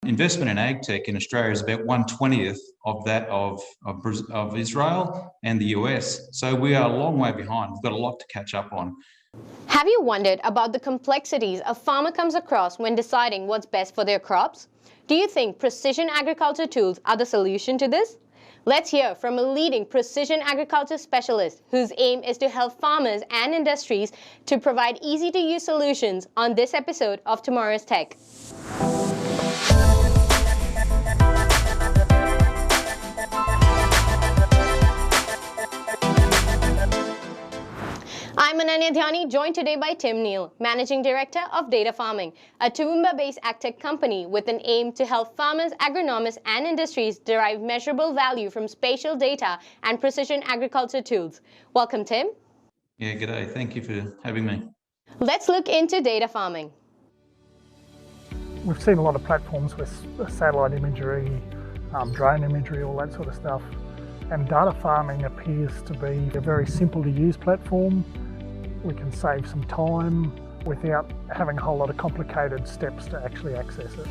Investment in ag tech in Australia is about 1/20th of that of Israel and the US. So we are a long way behind. We've got a lot to catch up on. Have you wondered about the complexities a farmer comes across when deciding what's best for their crops? Do you think precision agriculture tools are the solution to this? Let's hear from a leading precision agriculture specialist whose aim is to help farmers and industries to provide easy-to-use solutions on this episode of Tomorrow's Tech. I'm Ananya Dhyani, joined today by Tim Neale, Managing Director of DataFarming, a Toowoomba-based agtech company with an aim to help farmers, agronomists, and industries derive measurable value from spatial data and precision agriculture tools. Welcome, Tim. Yeah, g'day. Thank you for having me. Let's look into data farming. We've seen a lot of platforms with satellite imagery, drone imagery, all that sort of stuff. And data farming appears to be a very simple to use platform. We can save some time without having a whole lot of complicated steps to actually access it.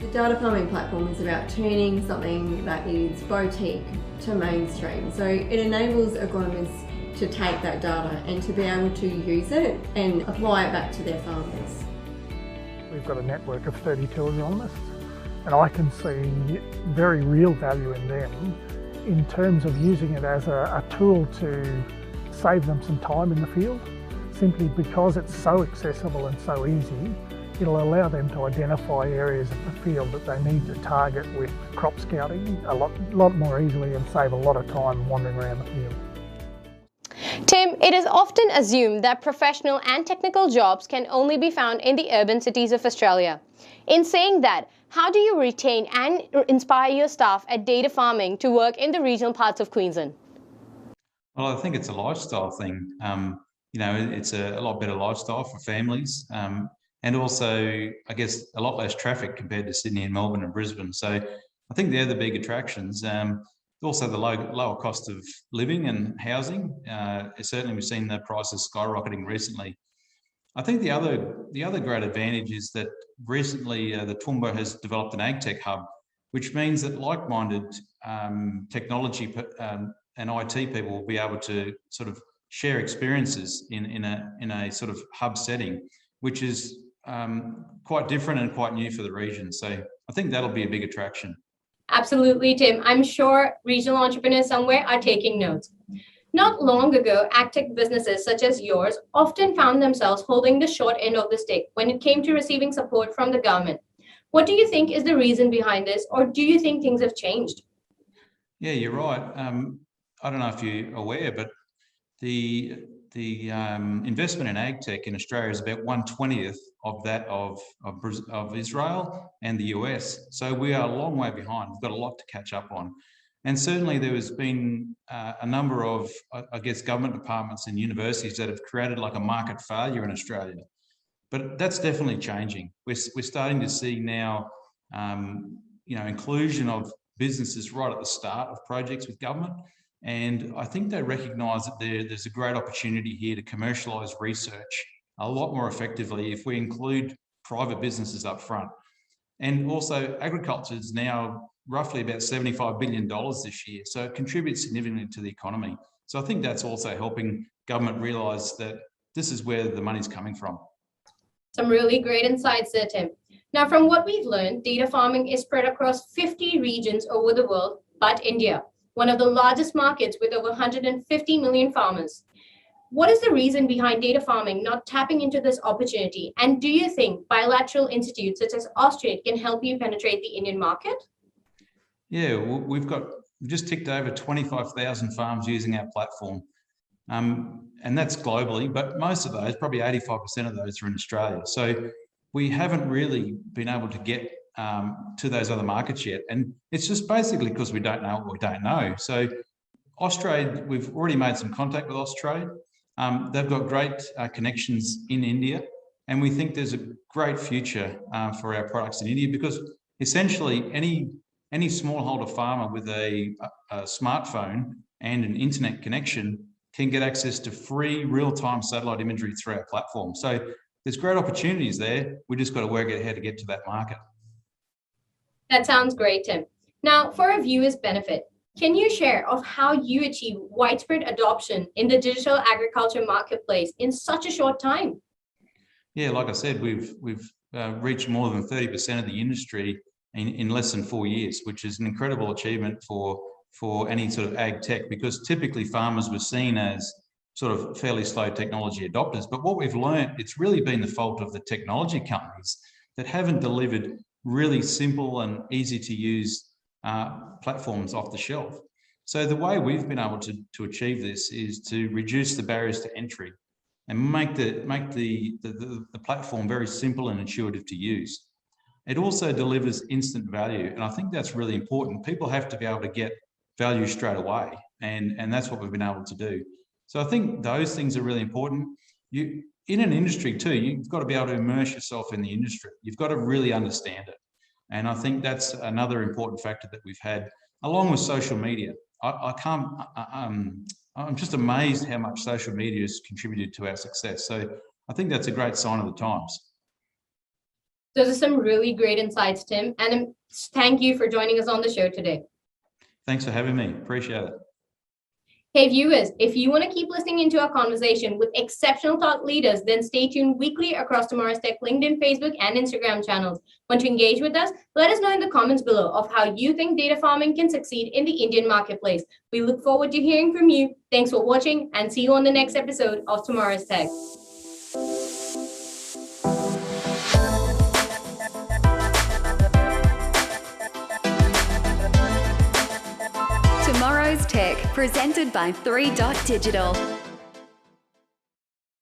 The data farming platform is about turning something that is boutique to mainstream. So it enables agronomists to take that data and to be able to use it and apply it back to their farmers. We've got a network of 32 agronomists, and I can see very real value in them in terms of using it as a tool to save them some time in the field. Simply because it's so accessible and so easy, it'll allow them to identify areas of the field that they need to target with crop scouting a lot more easily and save a lot of time wandering around the field. Tim, it is often assumed that professional and technical jobs can only be found in the urban cities of Australia. In saying that, how do you retain and inspire your staff at DataFarming to work in the regional parts of Queensland? Well, I think it's a lifestyle thing. It's a lot better lifestyle for families, and also, I guess, a lot less traffic compared to Sydney and Melbourne and Brisbane. So I think they're the big attractions. Also, the lower cost of living and housing. Certainly, we've seen the prices skyrocketing recently. I think the other great advantage is that recently the Toowoomba has developed an ag tech hub, which means that like-minded technology and IT people will be able to sort of share experiences in a sort of hub setting, which is quite different and quite new for the region. So I think that'll be a big attraction. Absolutely, Tim. I'm sure regional entrepreneurs somewhere are taking notes. Not long ago, agtech businesses such as yours often found themselves holding the short end of the stick when it came to receiving support from the government. What do you think is the reason behind this, or do you think things have changed? Yeah, you're right. I don't know if you're aware, but the investment in ag tech in Australia is about 1/20th of that of Israel and the US. So we are a long way behind. We've got a lot to catch up on. And certainly there has been a number of, I guess, government departments and universities that have created like a market failure in Australia. But that's definitely changing. We're starting to see now, inclusion of businesses right at the start of projects with government. And I think they recognise that there's a great opportunity here to commercialise research a lot more effectively if we include private businesses up front. And also agriculture is now roughly about $75 billion this year. So it contributes significantly to the economy. So I think that's also helping government realise that this is where the money's coming from. Some really great insights there, Tim. Now, from what we've learned, data farming is spread across 50 regions over the world, but India, one of the largest markets with over 150 million farmers. What is the reason behind data farming not tapping into this opportunity? And do you think bilateral institutes such as Austrade can help you penetrate the Indian market? Yeah, we've just ticked over 25,000 farms using our platform. And that's globally, but most of those, probably 85% of those, are in Australia. So we haven't really been able to get to those other markets yet. And it's just basically because we don't know what we don't know. So Austrade, we've already made some contact with Austrade. They've got great connections in India. And we think there's a great future for our products in India because essentially any smallholder farmer with a smartphone and an internet connection can get access to free real-time satellite imagery through our platform. So there's great opportunities there. We just got to work out how to get to that market. That sounds great, Tim. Now, for our viewers' benefit, can you share of how you achieve widespread adoption in the digital agriculture marketplace in such a short time? Yeah, like I said, we've reached more than 30% of the industry in less than 4 years, which is an incredible achievement for any sort of ag tech, because typically farmers were seen as sort of fairly slow technology adopters. But what we've learned, it's really been the fault of the technology companies that haven't delivered really simple and easy to use platforms off the shelf. So the way we've been able to achieve this is to reduce the barriers to entry and make the platform very simple and intuitive to use. It also delivers instant value, and I think that's really important. People have to be able to get value straight away, and that's what we've been able to do. So I think those things are really important. In an industry too, you've got to be able to immerse yourself in the industry. You've got to really understand it. And I think that's another important factor that we've had, along with social media. I'm just amazed how much social media has contributed to our success. So I think that's a great sign of the times. Those are some really great insights, Tim. And thank you for joining us on the show today. Thanks for having me. Appreciate it. Hey viewers, if you want to keep listening into our conversation with exceptional thought leaders, then stay tuned weekly across Tomorrow's Tech LinkedIn, Facebook, and Instagram channels. Want to engage with us? Let us know in the comments below of how you think data farming can succeed in the Indian marketplace. We look forward to hearing from you. Thanks for watching, and see you on the next episode of Tomorrow's Tech. Tomorrow's Tech, presented by 3 Dot Digital.